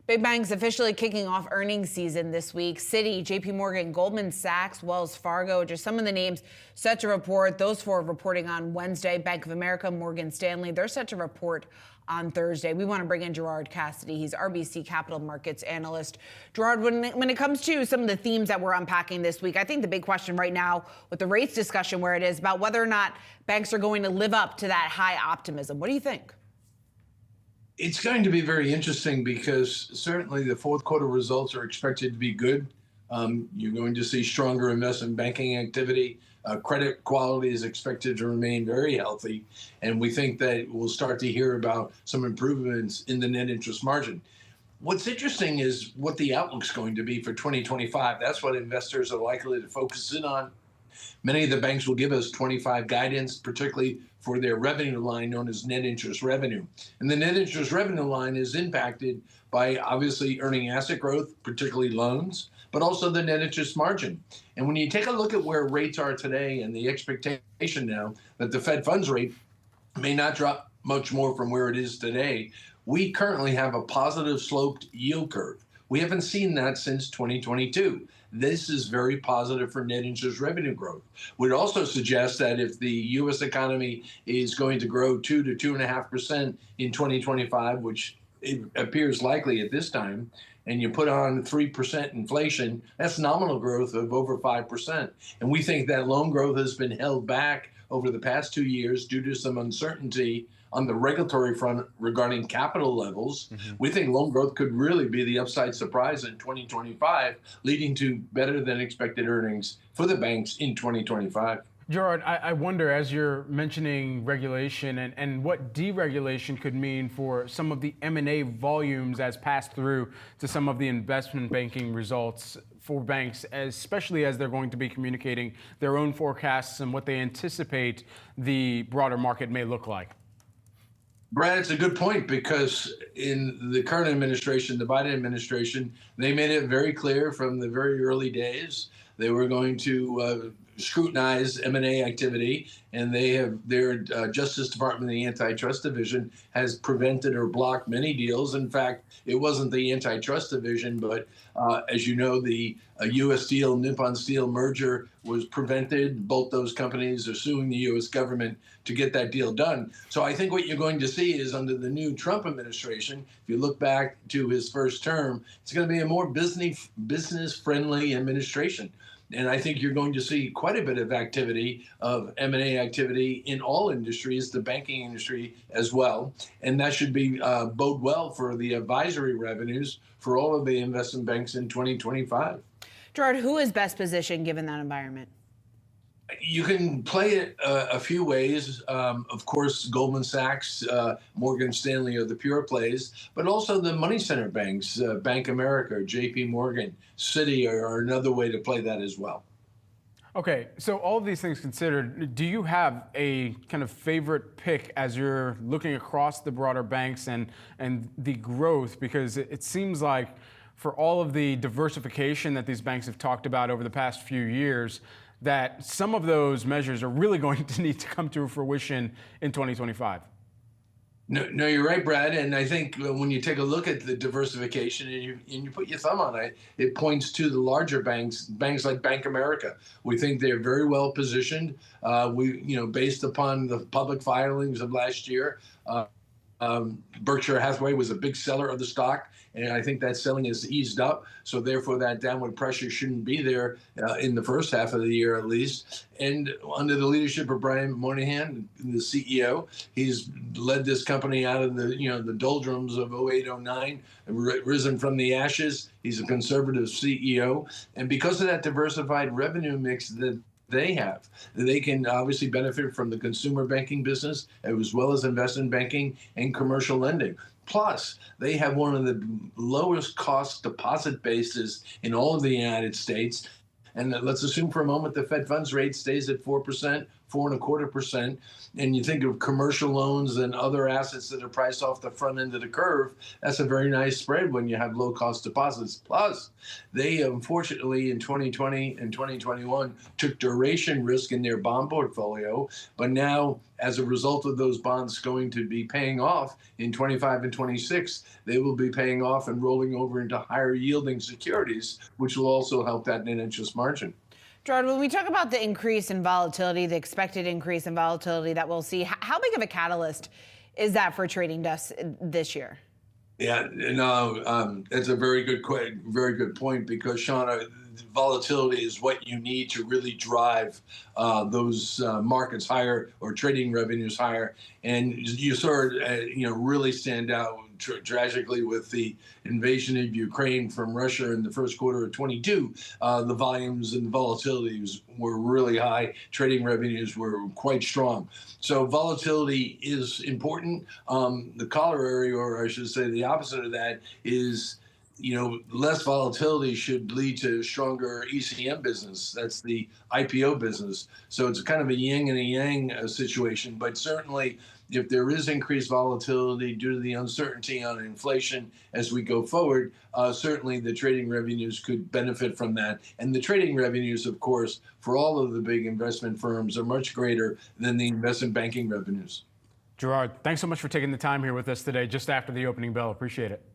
Big banks officially kicking off earnings season this week. Citi, JPMorgan, Goldman Sachs, Wells Fargo, just some of the names set to report. Those four reporting on Wednesday. Bank of America, Morgan Stanley, they're set to report on Thursday. We want to bring in Gerard Cassidy. He's RBC Capital Markets analyst. Gerard, when it comes to some of the themes that we're unpacking this week, I think the big question right now with the rates discussion where it is about whether or not banks are going to live up to that high optimism. What do you think? It's going to be very interesting because certainly the fourth quarter results are expected to be good. You're going to see stronger investment banking activity. Credit quality is expected to remain very healthy. And we think that we'll start to hear about some improvements in the net interest margin. What's interesting is what the outlook's going to be for 2025. That's what investors are likely to focus in on. Many of the banks will give us 25 guidance, particularly for their revenue line known as net interest revenue. And the net interest revenue line is impacted by obviously earning asset growth, particularly loans, but also the net interest margin. And when you take a look at where rates are today and the expectation now that the Fed funds rate may not drop much more from where it is today, we currently have a positive sloped yield curve. We haven't seen that since 2022. This is very positive for net interest revenue growth. Would also suggest that if the U.S. economy is going to grow 2 to 2.5% in 2025, which it appears likely at this time, and you put on 3% inflation, that's nominal growth of over 5%. And we think that loan growth has been held back over the past 2 years due to some uncertainty on the regulatory front regarding capital levels. We think loan growth could really be the upside surprise in 2025, leading to better than expected earnings for the banks in 2025. Gerard, I wonder, as you're mentioning regulation and what deregulation could mean for some of the M&A volumes as passed through to some of the investment banking results for banks, especially as they're going to be communicating their own forecasts and what they anticipate the broader market may look like. Brad, it's a good point because in the current administration, the Biden administration, they made it very clear from the very early days they were going to scrutinize M&A activity, and their Justice Department, the Antitrust Division, has prevented or blocked many deals. In fact, it wasn't the Antitrust Division, but as you know, the U.S. Steel, Nippon Steel merger was prevented. Both those companies are suing the U.S. government to get that deal done. So I think what you're going to see is under the new Trump administration, if you look back to his first term, it's going to be a more business-friendly administration. And I think you're going to see quite a bit of activity, of M&A activity in all industries, the banking industry as well. And that should be bode well for the advisory revenues for all of the investment banks in 2025. Gerard, who is best positioned given that environment? You can play it a few ways. Of course, Goldman Sachs, Morgan Stanley are the pure plays, but also the money center banks, Bank of America, JPMorgan, Citi are another way to play that as well. Okay, so all of these things considered, do you have a kind of favorite pick as you're looking across the broader banks and the growth? Because it seems like for all of the diversification that these banks have talked about over the past few years, that some of those measures are really going to need to come to fruition in 2025. No, you're right, Brad. And I think when you take a look at the diversification and you put your thumb on it, it points to the larger banks like Bank of America. We think they're very well positioned. Based upon the public filings of last year, Berkshire Hathaway was a big seller of the stock, and I think that selling has eased up. So therefore, that downward pressure shouldn't be there in the first half of the year, at least. And under the leadership of Brian Moynihan, the CEO, he's led this company out of the doldrums of 08, 09, risen from the ashes. He's a conservative CEO, and because of that diversified revenue mix that they have, they can obviously benefit from the consumer banking business as well as investment banking and commercial lending. Plus, they have one of the lowest cost deposit bases in all of the United States. And let's assume for a moment the Fed funds rate stays at 4% 4.25%, and you think of commercial loans and other assets that are priced off the front end of the curve, that's a very nice spread when you have low cost deposits. Plus, they unfortunately in 2020 and 2021 took duration risk in their bond portfolio, but now as a result of those bonds going to be paying off in 25 and 26, they will be paying off and rolling over into higher yielding securities, which will also help that net interest margin. Gerard, when we talk about the increase in volatility, the expected increase in volatility that we'll see, how big of a catalyst is that for trading desks this year? Yeah, no, it's a very good point, because Seana, volatility is what you need to really drive those markets higher or trading revenues higher. And you saw it, really stand out tragically with the invasion of Ukraine from Russia in the first quarter of 22. The volumes and volatilities were really high. Trading revenues were quite strong. So volatility is important. The corollary, or I should say the opposite of that, is less volatility should lead to stronger ECM business. That's the IPO business. So it's kind of a yin and a yang situation. But certainly, if there is increased volatility due to the uncertainty on inflation as we go forward, certainly the trading revenues could benefit from that. And the trading revenues, of course, for all of the big investment firms are much greater than the investment banking revenues. Gerard, thanks so much for taking the time here with us today just after the opening bell. Appreciate it.